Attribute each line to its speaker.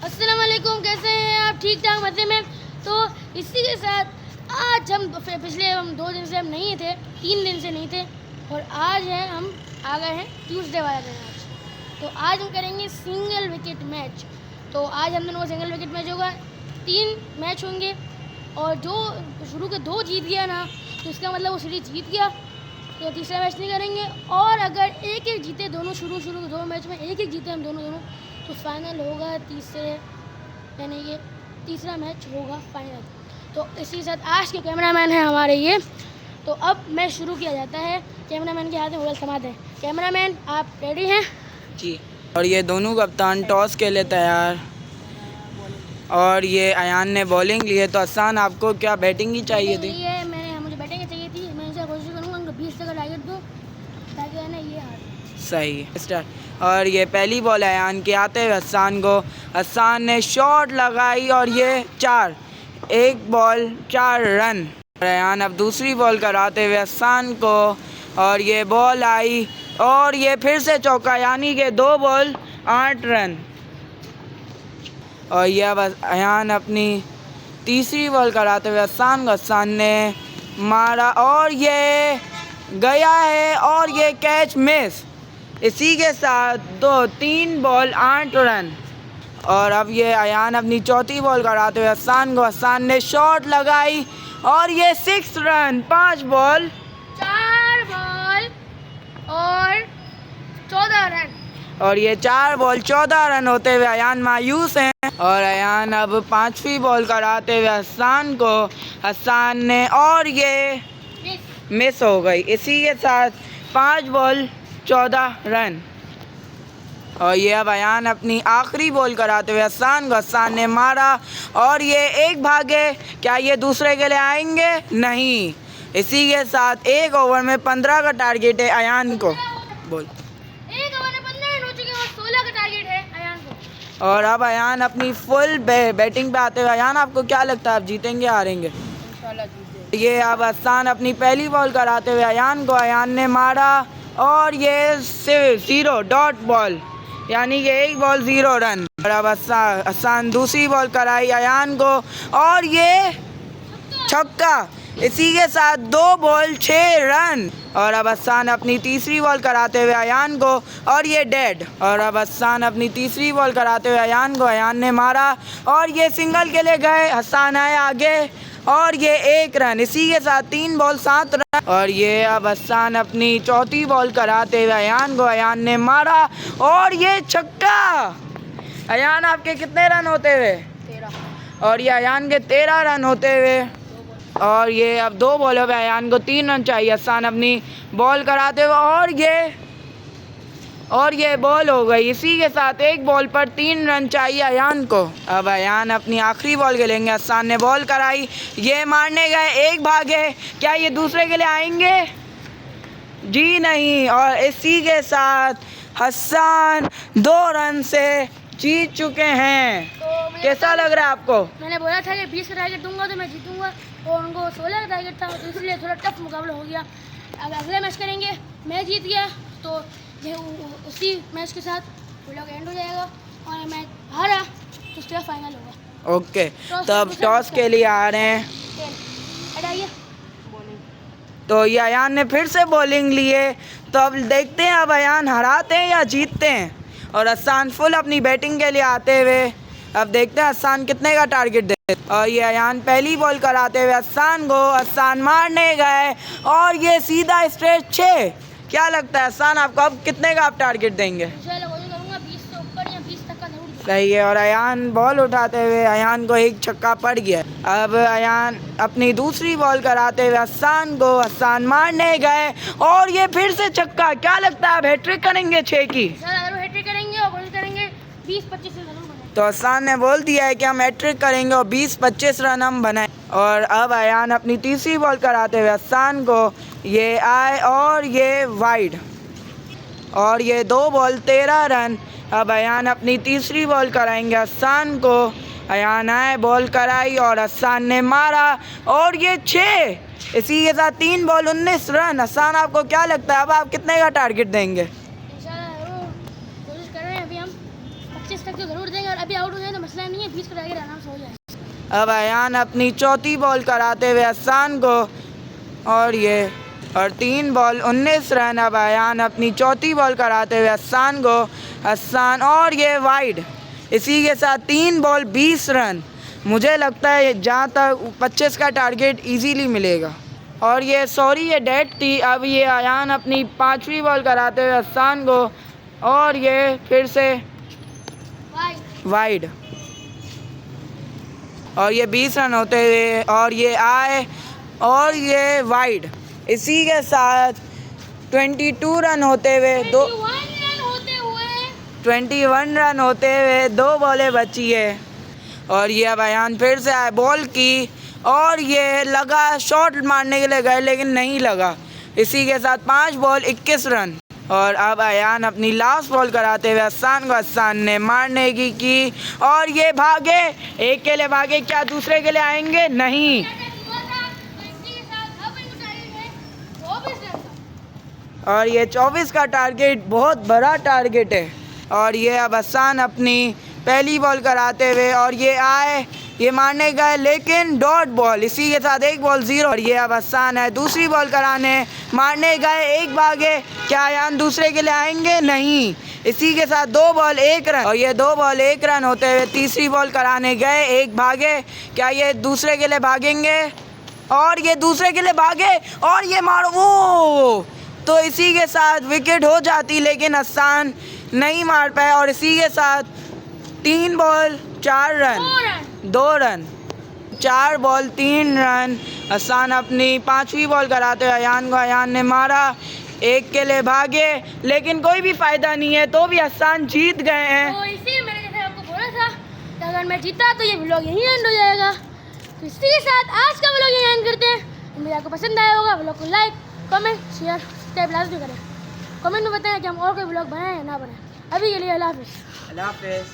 Speaker 1: अस्सलाम वालेकुम, कैसे हैं आप? ठीक ठाक मज़े में। तो इसी के साथ आज हम पिछले 2 दिन से हम नहीं थे, 3 दिन से नहीं थे, और आज है हम आ गए हैं ट्यूसडे वाला दिन आज। तो आज हम करेंगे सिंगल विकेट मैच। तो आज हम दोनों का सिंगल विकेट मैच होगा। 3 मैच होंगे और जो शुरू के 2 जीत गया ना, तो इसका मतलब वो सीरीज जीत गया, तो तीसरा मैच नहीं करेंगे। और अगर एक जीते दोनों, शुरू के 2 मैच में एक जीते हम दोनों, तो फाइनल होगा यानी कि तीसरा मैच होगा फाइनल। तो इसी के साथ आज के कैमरामैन हैं हमारे ये। तो अब मैच शुरू किया जाता है। कैमरामैन के हाथ में मोबाइल थमा दें। कैमरामैन, आप रेडी हैं?
Speaker 2: जी। और ये दोनों कप्तान टॉस के लिए तैयार, और ये अयान ने बॉलिंग ली है। तो हसन, आपको क्या बैटिंग ही चाहिए थी?
Speaker 1: मुझे बैटिंग चाहिए थी। मैं इनसे कोशिश करूँगा उनको 20 तक टारगेट दूँ ताकि है ना ये हार।
Speaker 2: सही स्टार्ट। और ये पहली बॉल अयान के आते हुए हसन को, हसन ने शॉट लगाई और ये 4, 1 बॉल 4 रन। और अयान अब दूसरी बॉल कराते हुए हसन को, और ये बॉल आई और ये फिर से चौका, यानी कि 2 बॉल 8 रन। और ये अब अयान अपनी तीसरी बॉल कराते हुए हसन को, हसन ने मारा और ये गया है और ये कैच मिस। इसी के साथ 3 बॉल 8 रन। और अब ये अयान अपनी चौथी बॉल कराते हुए हसन को, हसन ने शॉट लगाई और ये 6 रन। 5 बॉल
Speaker 1: 4 बॉल और 14 रन।
Speaker 2: और ये 4 बॉल 14 रन होते हुए अयान मायूस हैं। और अयान अब 5वीं बॉल कराते हुए हसन को, हसन ने और ये मिस हो गई। इसी के साथ 5 बॉल 14 रन। और ये अब अयान अपनी आखिरी बॉल कराते हुए हसन को, हसन ने मारा और ये 1 भागे। क्या ये दूसरे के लिए आएंगे? नहीं। इसी के साथ 1 ओवर में 15 का टारगेट है अयान को। बोल।
Speaker 1: 1 ओवर में 15 रन हो चुके हैं और 16 का टारगेट है अयान को।
Speaker 2: और अब अयान अपनी फुल बैटिंग पे आते हुए, अयान आपको क्या लगता है आप जीतेंगे हारेंगे?
Speaker 1: इंशाल्लाह जीतेंगे।
Speaker 2: ये अब हसन अपनी पहली बॉल कराते हुए अयान को, अयान ने मारा और ये 0 डॉट बॉल, यानी कि 1 बॉल 0 रन। और अब हसन दूसरी बॉल कराई अयान को और ये छक्का। इसी के साथ 2 बॉल 6 रन। और अब हसन अपनी तीसरी बॉल कराते हुए अयान को और ये डेड। और अब हसन अपनी तीसरी बॉल कराते हुए अयान को, अयान ने मारा और ये सिंगल के लिए गए। हसन आए आगे और ये 1 रन। इसी के साथ 3 बॉल 7 रन। और ये अब हसन अपनी चौथी बॉल कराते हुए अयान को, अयान ने मारा और ये छक्का। अयान, आपके कितने रन होते हुए?
Speaker 1: 13।
Speaker 2: और ये अयान के 13 रन होते हुए। और ये अब 2 बॉलों पे अयान को 3 रन चाहिए। हसन अपनी बॉल कराते हुए और ये बॉल हो गई। इसी के साथ 1 बॉल पर 3 रन चाहिए अयान को। अब अयान अपनी आखिरी बॉल खेलेंगे। हसन ने बॉल कराई, ये मारने गए, 1 भागे। क्या ये दूसरे के लिए आएंगे? जी नहीं। और इसी के साथ हसन 2 रन से जीत चुके हैं।
Speaker 1: तो
Speaker 2: कैसा लग रहा है आपको?
Speaker 1: मैंने बोला था कि 20 का टारगेट दूंगा तो मैं जीतूंगा, और उनको 16 का टारगेट था, तो इसलिए थोड़ा टफ मुकाबला हो गया। अब अगले मैच करेंगे, मैं जीत गया तो ये उसी मैच के साथ व्लॉग एंड हो जाएगा, और मैं हारा तो उसके बाद फाइनल होगा।
Speaker 2: ओके, तो अब टॉस के लिए आ रहे हैं।
Speaker 1: हटाइए।
Speaker 2: तो ये अयान ने फिर से बॉलिंग ली है। तो अब देखते हैं अब अयान हराते हैं या जीतते हैं। और हसन फुल अपनी बैटिंग के लिए आते हुए, अब देखते हैं हसन कितने का टारगेट दे। और ये अयान पहली बॉल कराते हुए हसन को, हसन मारने गए और ये सीधा स्ट्रेट 6। क्या लगता है हसन, आपको अब कितने का आप टारगेट देंगे?
Speaker 1: इंशाल्लाह कोशिश करूंगा 20 से ऊपर या 20 तक का जरूर दूंगा।
Speaker 2: सही है। और अयान बॉल उठाते हुए अयान को 1 छक्का पड़ गया। अब अयान अपनी दूसरी बॉल कराते हुए हसन को, हसन मारने गए और ये फिर से छक्का। क्या लगता है आप हैट्रिक करेंगे 6 की?
Speaker 1: इंशाल्लाह जरूर हैट्रिक करेंगे और कोशिश करेंगे 20-25 से जरूर बनाएं।
Speaker 2: तो हसन ने बोल दिया है कि हम हैट्रिक करेंगे और 20-25 रन हम बनाएं। और अब अयान अपनी तीसरी बॉल कराते हुए हसन को, ये आए और ये वाइड, और ये 2 बॉल 13 रन। अब अयान अपनी तीसरी बॉल कराएंगे हसन को, अयान आए, बॉल कराई और हसन ने मारा और ये 6। इसी के साथ 3 बॉल 19 रन। हसन, आपको क्या लगता है अब आप कितने का टारगेट देंगे?
Speaker 1: इंशाल्लाह जरूर कोशिश कर रहे हैं, अभी हम 25 तक तो जरूर देंगे, और अभी आउट हो जाए तो मसला अपनी फीस करा के आराम से हो जाए।
Speaker 2: अब अयान अपनी चौथी बॉल कराते हुए हसन को, और ये और 3 बॉल 19 रन। अब अयान अपनी चौथी बॉल कराते हुए हसन को, हसन और ये वाइड। इसी के साथ 3 बॉल 20 रन। मुझे लगता है जहाँ तक 25 का टारगेट इजीली मिलेगा। और ये ये डेड थी। अब ये अयान अपनी 5वीं बॉल कराते हुए हसन को, और ये फिर से वाइड, और ये 20 रन होते हुए, और ये आए और ये वाइड। इसी के साथ 22 रन होते हुए 21 रन होते हुए 2 बॉलें बची है। और ये अब अयान फिर से आए बॉल की, और ये लगा शॉट मारने के लिए गए लेकिन नहीं लगा। इसी के साथ 5 बॉल 21 रन। और अब अयान अपनी लास्ट बॉल कराते हुए हसन को, हसन ने मारने की और ये भागे, एक के लिए भागे, क्या दूसरे के लिए आएंगे? नहीं। और ये 24 का टारगेट बहुत बड़ा टारगेट है। और ये अब हसन अपनी पहली बॉल कराते हुए, और ये आए, ये मारने गए लेकिन डॉट बॉल। इसी के साथ 1 बॉल 0। और ये अब हसन है दूसरी बॉल कराने, मारने गए, एक भागे, क्या अयान दूसरे के लिए आएंगे? नहीं। इसी के साथ 2 बॉल 1 रन। और ये 2 बॉल 1 रन होते हुए तीसरी बॉल कराने गए, एक भागे, क्या ये दूसरे के लिए भागेंगे? और ये दूसरे के लिए भागे, और ये मारो, वो तो इसी के साथ विकेट हो जाती, लेकिन हसन नहीं मार पाए। और इसी के साथ 3 ball 4 run, 2 run, 4 ball 3 run. Hasan अपनी 5वीं बॉल कराते हुए अयान को, अयान ने मारा, एक के लिए भागे, लेकिन कोई भी फ़ायदा नहीं है, तो भी हसन जीत गए हैं।
Speaker 1: तो इसी मैंने जैसे आपको बोला था कि अगर मैं जीता तो ये व्लॉग यहीं एंड हो जाएगा। तो इसी के साथ आज का व्लॉग यहीं एंड करते हैं। उम्मीद आपको पसंद आया होगा। व्लॉग को लाइक, कमेंट, शेयर, सब्सक्राइब लाजमी करें। कमेंट में बताएं कि हम और कोई व्लॉग बनाएं या ना बनाएं। अभी के लिए अल्लाह हाफिज़।
Speaker 2: अल्लाह हाफिज़।